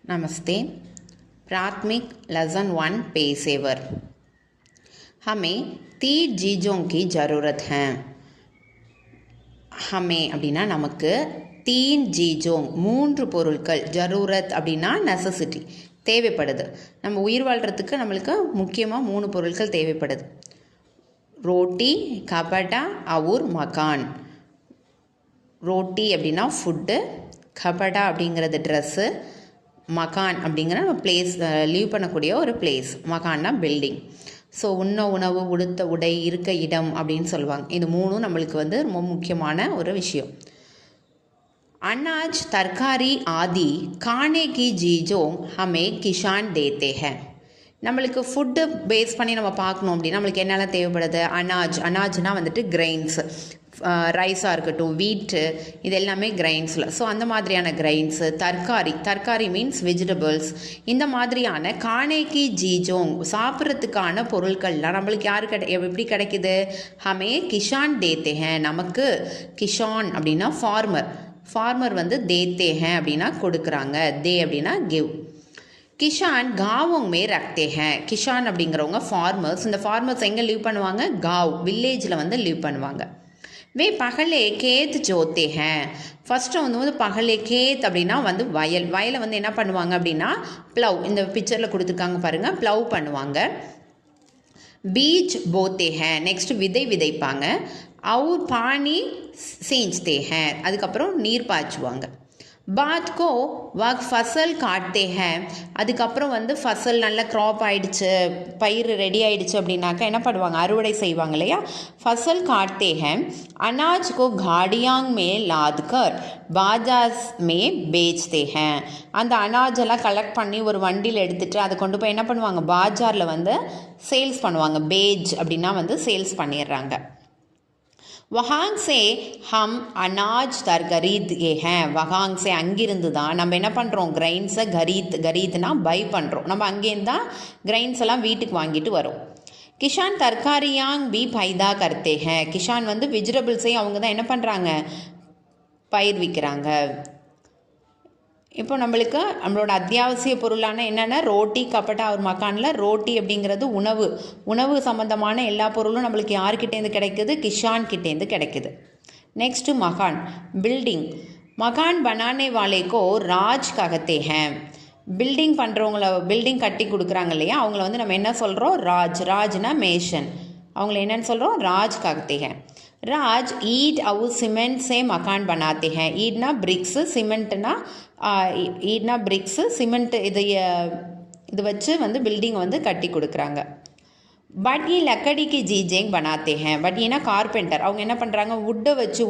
नमस्ते। प्राथमिक लेसन 1 पेशेवर। हमें 3 चीज़ों की ज़रूरत है। हमें அப்படினா நமக்கு 3 चीज़ों 3 பொருட்கள் ஜரூரத் அப்படினா நெசசிட்டி தேவைப்படுது. நம்ம உயிர் வாழ்கிறதுக்கு நம்மளுக்கு முக்கியமாக 3 பொருட்கள் தேவைப்படுது. ரோட்டி, கபடா और மகான். ரோட்டி அப்படின்னா ஃபுட்டு, கபடா அப்படிங்கிறது ட்ரெஸ்ஸு, மகான் அப்படிங்கிற நம்ம பிளேஸ் லீவ் பண்ணக்கூடிய ஒரு பிளேஸ். மகான்னா பில்டிங். ஸோ உண்ண உணவு, உடுத்த உடை, இருக்க இடம் அப்படின்னு சொல்லுவாங்க. இது மூணும் நம்மளுக்கு ரொம்ப முக்கியமான ஒரு விஷயம். अनाज तरकारी आदि खाने की चीज़ों हमें किसान देते हैं. நம்மளுக்கு ஃபுட்டு பேஸ் பண்ணி நம்ம பார்க்கணும் அப்படின்னா நம்மளுக்கு என்னெல்லாம் தேவைப்படுது. அனாஜ்னால் வந்துட்டு கிரெயின்ஸு, ரைஸாக இருக்கட்டும், வீட்டு, இது எல்லாமே கிரெயின்ஸில். ஸோ அந்த மாதிரியான கிரெயின்ஸு, தர்காரி மீன்ஸ் வெஜிடபிள்ஸ், இந்த மாதிரியான கானேக்கி ஜீஜோங் சாப்பிட்றதுக்கான பொருட்கள்லாம் நம்மளுக்கு யார் எப்படி கிடைக்குது. ஹமே கிஷான் தேத்தேஹன், நமக்கு கிஷான் அப்படின்னா ஃபார்மர் தேத்தேஹன் அப்படின்னா கொடுக்குறாங்க. தே அப்படின்னா கிவ். கிஷான் காவோங் மே ரக்தே ஹேன். கிஷான் அப்படிங்கிறவங்க ஃபார்மர்ஸ். இந்த ஃபார்மர்ஸ் எங்கே லீவ் பண்ணுவாங்க? காவ், வில்லேஜில் லீவ் பண்ணுவாங்க. வே பகலே கேத் ஜோத்தே ஹேன். ஃபஸ்ட்டு பகலே கேத் அப்படின்னா வயலை என்ன பண்ணுவாங்க அப்படின்னா ப்ளவ், இந்த பிக்சரில் கொடுத்துருக்காங்க பாருங்கள், ப்ளவ் பண்ணுவாங்க. Beach போத்தே ஹேன், next விதைப்பாங்க. அவுர் பானி சீஞ்ச்தே ஹேன், அதுக்கப்புறம் நீர் பாய்ச்சுவாங்க. பாத் கோ வக் ஃபசல் காட்டே ஹேன், அதுக்கப்புறம் ஃபசல் நல்ல க்ராப் ஆகிடுச்சு, பயிர் ரெடி ஆகிடுச்சு அப்படின்னாக்கா என்ன பண்ணுவாங்க? அறுவடை செய்வாங்க இல்லையா? ஃபசல் காட்டே ஹேன். அனாஜ் கோ காடியாங் மே லாத்கர் பாஜாஸ் மே பேச்தே ஹேன். அந்த அனாஜெல்லாம் கலெக்ட் பண்ணி ஒரு வண்டியில் எடுத்துகிட்டு அதை கொண்டு போய் என்ன பண்ணுவாங்க? பாஜாரில் சேல்ஸ் பண்ணுவாங்க. பேஜ் அப்படின்னா சேல்ஸ் பண்ணிடுறாங்க. வஹாங் சே ஹம் அனாஜ் கரீத் ஹேன். வஹாங் சே அங்கிருந்து தான் நம்ம என்ன பண்ணுறோம்? கிரைன்ஸை கரீத்னா பை பண்ணுறோம். நம்ம அங்கேருந்து தான் கிரைன்ஸ் எல்லாம் வீட்டுக்கு வாங்கிட்டு வரோம். கிஷான் தர்காரியாங் பி பைதா கர்த்தே ஹேன். கிஷான் வெஜிடபிள்ஸையும் அவங்க தான் என்ன பண்ணுறாங்க? பயிர் விற்கிறாங்க. இப்போ நம்மளோட அத்தியாவசிய பொருளான என்னென்ன? ரோட்டி, கபடா ஒரு மக்கானில் ரோட்டி அப்படிங்கிறது உணவு சம்மந்தமான எல்லா பொருளும் நம்மளுக்கு யார்கிட்டேருந்து கிடைக்குது? கிஷான் கிட்டேருந்து கிடைக்குது. நெக்ஸ்ட்டு மகான், பில்டிங். மகான் பனானே வாலேக்கோ ராஜ் ககத்தே ஹேன். பில்டிங் கட்டி கொடுக்குறாங்க இல்லையா, அவங்கள நம்ம என்ன சொல்கிறோம்? ராஜ்னா மேஷன். அவங்கள என்னன்னு சொல்கிறோம்? ராஜ் ககத்தே ஹேன். राज ईट और सीमेंट से मकान बनाते हैं. ईटना ब्रिक्स, सीमेंटना ईटना ब्रिक्स, सीमेंट இது வச்சு பில்டிங் கட்டி கொடுக்குறாங்க. பட்யி லக்கடிக்கு ஜீஜேங் பனாத்தே ஹேன். பட்யினா கார்பெண்டர். அவங்க என்ன பண்ணுறாங்க?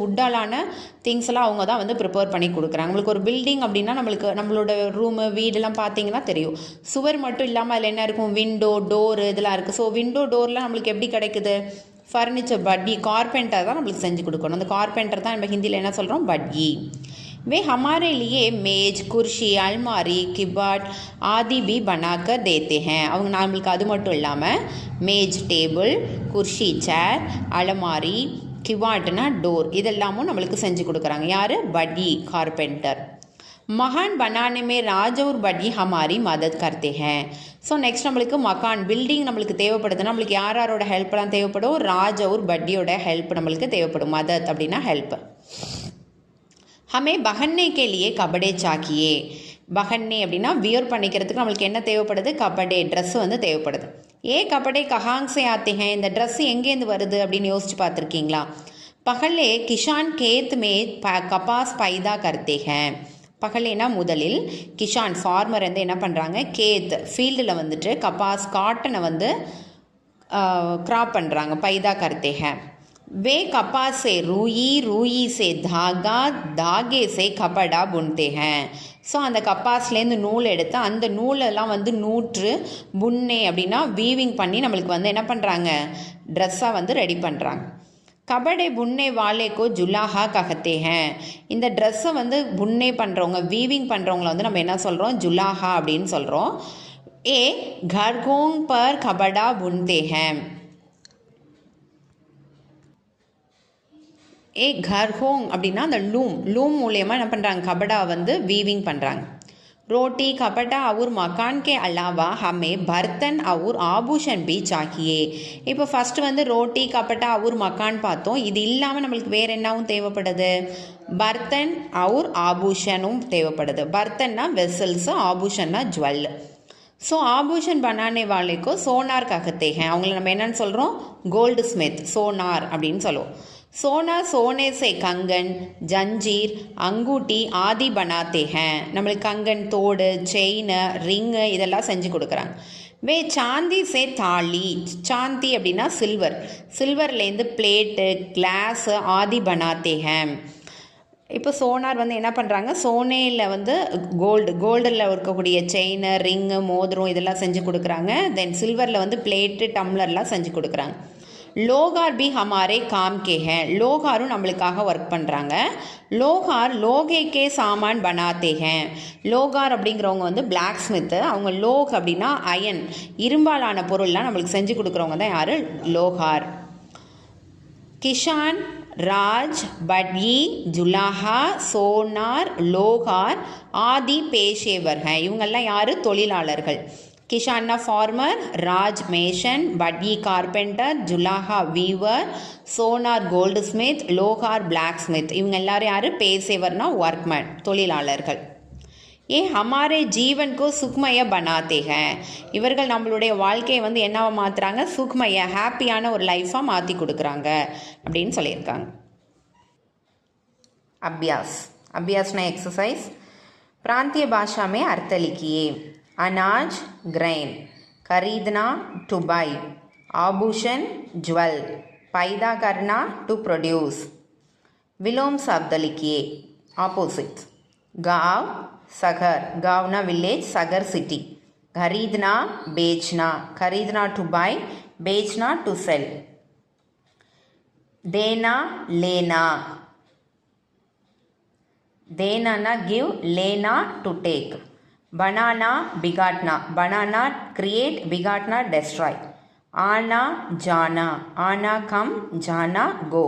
உட்டாலான திங்ஸ் எல்லாம் அவங்க தான் ப்ரிப்பேர் பண்ணி கொடுக்குறாங்க. நம்மளுக்கு ஒரு பில்டிங் அப்படின்னா நம்மளோட ரூமு, வீடெல்லாம் பார்த்தீங்கன்னா தெரியும். சுவர் மட்டும் இல்லாமல் அதில் என்ன இருக்கும்? விண்டோ, டோரு இதெல்லாம் இருக்குது. ஸோ விண்டோ, டோர்லாம் நம்மளுக்கு எப்படி கிடைக்குது? ஃபர்னிச்சர் பட்யி, கார்பெண்டர் தான் நம்மளுக்கு செஞ்சு கொடுக்கணும். அந்த கார்பெண்டர் தான் நம்ம ஹிந்தியில் என்ன சொல்கிறோம்? பட்யி. वे हमारे लिए मेज, कुर्सी, अलमारी, किबाट आदि भी बनाकर देते हैं. அவங்க நம்மளுக்கு அது மட்டும் இல்லாமல் மேஜ், டேபிள், குர்சி, சேர், அலமாரி, கிவாட்னா டோர், இதெல்லாமும் நம்மளுக்கு செஞ்சு கொடுக்குறாங்க. யார்? பட்யி, கார்பெண்டர். மகான் बनाने में राज और बड़ी हमारी मदद करते हैं. ஸோ நெக்ஸ்ட் நம்மளுக்கு மகான், பில்டிங் நம்மளுக்கு தேவைப்படுதுன்னா நம்மளுக்கு யாரோட ஹெல்ப்லாம் தேவைப்படும்? ராஜ் और பட்டியோட ஹெல்ப் நம்மளுக்கு தேவைப்படும். மதத் அப்படின்னா ஹெல்ப். हमें बहनने के लिए कपड़े चाहिए. बहनने அப்படின்னா வியர் பண்ணிக்கிறதுக்கு நம்மளுக்கு என்ன தேவைப்படுது? கபடே, ட்ரெஸ்ஸு தேவைப்படுது. கபடே கஹாங் சே ஆத்தே ஹேன். இந்த ட்ரெஸ்ஸு எங்கேருந்து வருது அப்படின்னு யோசிச்சு பார்த்துருக்கீங்களா? பகலே கிஷான் கேத் மே கபாஸ் பைதா கர்த்தே ஹேன். பகலேனா முதலில், கிஷான் ஃபார்மர் என்ன பண்ணுறாங்க? கேத் ஃபீல்டில் கபாஸ் காட்டனை க்ராப் பண்ணுறாங்க. பைதா கர்த்தே ஹேன். वे कपास से रूई से धागा, धागे से कपड़ा बुनते हैं. ஸோ அந்த கப்பாஸ்லேருந்து நூல் எடுத்து அந்த நூலெல்லாம் நூற்று, புன்னே அப்படின்னா வீவிங் பண்ணி நம்மளுக்கு என்ன பண்ணுறாங்க? ட்ரெஸ்ஸாக ரெடி பண்ணுறாங்க. கபடே புன்னே வாலேக்கோ ஜுலாஹா கஹத்தே ஹேன். இந்த ட்ரெஸ்ஸை புன்னே பண்ணுறவங்க, வீவிங் பண்ணுறவங்கள நம்ம என்ன சொல்கிறோம்? ஜுலாஹா அப்படின்னு சொல்கிறோம். கர்கோங் பர் கபடா புன்தே ஹேன். கர்ஹோங் அப்படின்னா அந்த லூம் மூலியமாக என்ன பண்ணுறாங்க? கபடா வீவிங் பண்ணுறாங்க. रोटी कपड़ा और मकान के अलावा हमें बर्तन और आभूषण भी चाहिए. இப்போ ஃபஸ்ட்டு வந்து ரோட்டி கப்பட்டா और மக்கான் பார்த்தோம். இது இல்லாமல் நம்மளுக்கு வேறு என்னவும் தேவைப்படுது, பர்த்தன் और ஆபூஷனும் தேவைப்படுது. பர்த்தன்னா வெசல்ஸு, ஆபூஷன்னா ஜுவல். ஸோ ஆபூஷன் बनाने वाले को सोनार कहते हैं. அவங்கள நம்ம என்னன்னு சொல்கிறோம், கோல்டு ஸ்மித், சோனார் அப்படின்னு சொல்லுவோம். सोना सोने से कंगन जंजीर अंगूठी आदि बनाते हैं. நம்மளுக்கு கங்கன், தோடு, செயின், ரிங்கு இதெல்லாம் செஞ்சு கொடுக்குறாங்க. வே சாந்தி சே தாலி, சாந்தி அப்படின்னா சில்வர், சில்வர்லேருந்து பிளேட்டு, கிளாஸு ஆதி பனாத்தே ஹேம். இப்போ சோனார் வந்து என்ன பண்ணுறாங்க, சோனேயில் வந்து கோல்டில் இருக்கக்கூடிய செயின், ரிங்கு, மோதிரம் இதெல்லாம் செஞ்சு கொடுக்குறாங்க. தென் சில்வரில் வந்து பிளேட்டு, டம்ளர்லாம் செஞ்சு கொடுக்குறாங்க. லோகார் பி ஹமாரே காம் கே ஹே, லோகாரும் நம்மளுக்காக ஒர்க் பண்ணுறாங்க. லோகார் லோகேக்கே சாமான் பனாத்தே ஹே. லோகார் அப்படிங்கிறவங்க வந்து பிளாக் ஸ்மித்து. அவங்க லோக் அப்படின்னா அயன், இரும்பாலான பொருள்லாம் நம்மளுக்கு செஞ்சு கொடுக்குறவங்க தான் யார், லோகார். கிஷான், ராஜ், பட்யி, ஜுலாஹா, சோனார், லோகார் ஆதி பேஷேவர் ஹே. இவங்கெல்லாம் யார், தொழிலாளர்கள். கிஷான்னா ஃபார்மர், ராஜ் மேஷன், பட்யி கார்பெண்டர், ஜுலாஹா வீவர், சோனார் கோல்டு ஸ்மித், லோகார் பிளாக் ஸ்மித். இவங்க எல்லாரும் யார், பேசேவர்னா ஒர்க்மேன், தொழிலாளர்கள். ஏ ஹமாரே ஜீவன்கோ சுக்மய பனாத்தே ஹே. இவர்கள் நம்மளுடைய வாழ்க்கையை வந்து என்னவா மாற்றுறாங்க, சுக்மய, ஹாப்பியான ஒரு லைஃபாக மாற்றி கொடுக்குறாங்க அப்படின்னு சொல்லியிருக்காங்க. अभ्यास, अभ्यासना एक्सरसाइज. प्रांतीय भाषा में अर्थ लिखिए. अनाज ग्रेन, खरीदना टू बाई, आभूषण ज्वेल, पैदा करना टू प्रोड्यूस. विलोम शब्द लिखिए. ऑपोजिट. गांव सगर, गांव ना विलेज, सगर सिटी. खरीदना बेचना, खरीदना टू बाई, बेचना टू सेल. देना लेना, देना ना गिव, लेना टू टेक. बनाना बिगाड़ना, बनाना क्रिएट, बिगाड़ना डिस्ट्रॉय. आना जाना, आना कम, जाना गो.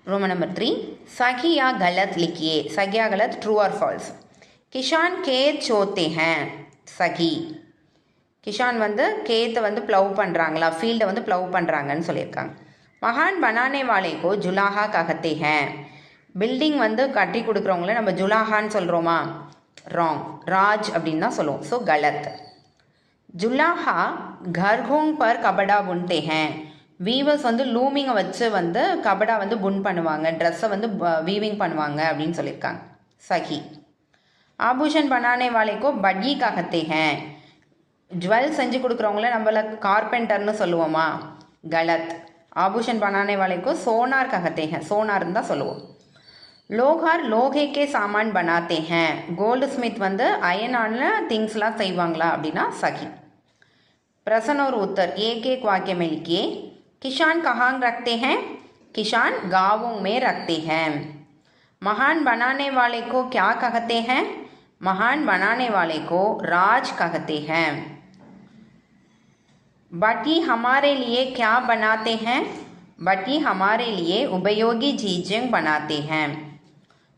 Roman number 3. सही या गलत लिखिए. सही या गलत, ट्रू और फॉल्स. किसान खेत जोते हैं, सही. கிஷான் வந்து கேத்தை வந்து ப்ளவ் பண்ணுறாங்களா, ஃபீல்டை வந்து ப்ளவ் பண்ணுறாங்கன்னு சொல்லியிருக்காங்க. மகான் பனானே வாலேக்கோ ஜுலாஹா கஹத்தே ஹேன். பில்டிங் வந்து கட்டி கொடுக்குறவங்கள நம்ம ஜுலாஹான்னு சொல்கிறோமா, ராங், ராஜ் அப்படின்னு தான் சொல்லுவோம். ஸோ கலத். ஜுலாஹா கர்ஹோங் பர் கபடா புன்தே ஹேன். வீவர்ஸ் வந்து லூமிங்கை வச்சு வந்து கபடா வந்து புன் பண்ணுவாங்க, ட்ரெஸ்ஸை வந்து வீவிங் பண்ணுவாங்க அப்படின்னு சொல்லியிருக்காங்க. சஹி. ஆபூஷன் பனானே வாலேக்கோ பட்யி கஹத்தே ஹேன். ஜுவல் செஞ்சு கொடுக்குறவங்கள நம்மள கார்பெண்டர்னு சொல்லுவோமா, கலத். ஆபூஷன் பனானே வாலேக்கோ சோனார் கஹத்தே ஹேன், சோனார்னு தான் சொல்லுவோம். லோகார் லோகேக்கே சாமான் பனாத்தே ஹேன். கோல்டு ஸ்மித் வந்து அயனான திங்ஸ்லாம் செய்வாங்களா அப்படின்னா சகி. प्रश्न और उत्तर. एक एक वाक्य में लिखिए. किसान कहाँ रखते हैं, किसान गांवों में रखते हैं. महान बनाने वाले को क्या कहते हैं, महान बनाने वाले को राज कहते हैं. बटी हमारे लिए क्या बनाते हैं, बटी हमारे लिए उपयोगी चीजें बनाते हैं.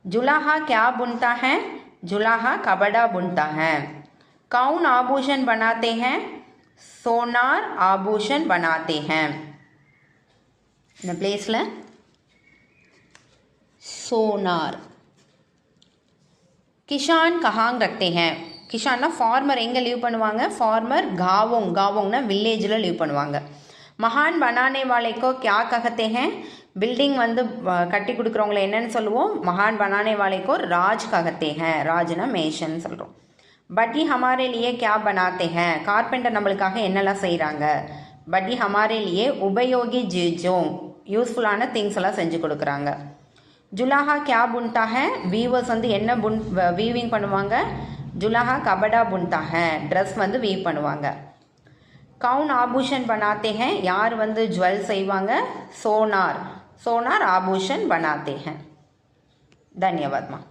जुलाहा क्या बुनता है, जुलाहा कपड़ा बुनता है. कौन आभूषण बनाते हैं, सोनार आभूषण बनाते हैं. இந்த பிளேஸில் सोनार. கிஷான் கஹாங் ரக்தே ஹேன். கிஷான்னா ஃபார்மர் எங்கே லீவ் பண்ணுவாங்க, ஃபார்மர் காவோங், காவோங்னா வில்லேஜில் லீவ் பண்ணுவாங்க. மகான் பனானே வாலேக்கோ கியா கஹத்தே ஹேன். பில்டிங் வந்து கட்டி கொடுக்குறவங்கள என்னன்னு சொல்லுவோம், மகான் பனானே வாலேக்கோ ராஜ் கஹத்தே ஹேன். ராஜ்னா மேஷன் சொல்கிறோம். பட்டி ஹமாரே லியே கியா பனாத்தே ஹேன். கார்பெண்டர் நம்மளுக்காக என்னெல்லாம் செய்கிறாங்க. பட்டி ஹமாரே லியே உபயோகி ஜீஜோங், யூஸ்ஃபுல்லான திங்ஸ் எல்லாம் செஞ்சு கொடுக்குறாங்க. ஜுலாஹா கியா புன்தா ஹே. வீவர்ஸ் வந்து என்ன வீவிங் பண்ணுவாங்க, ஜுலாஹா கபடா புன்தா ஹே. ட்ரெஸ் வந்து வீவ் பண்ணுவாங்க. कौन आभूषण बनाते हैं. यार வந்து ज्वेल செய்வாங்க, सोनार, सोनार आभूषण बनाते हैं. धन्यवाद माँ.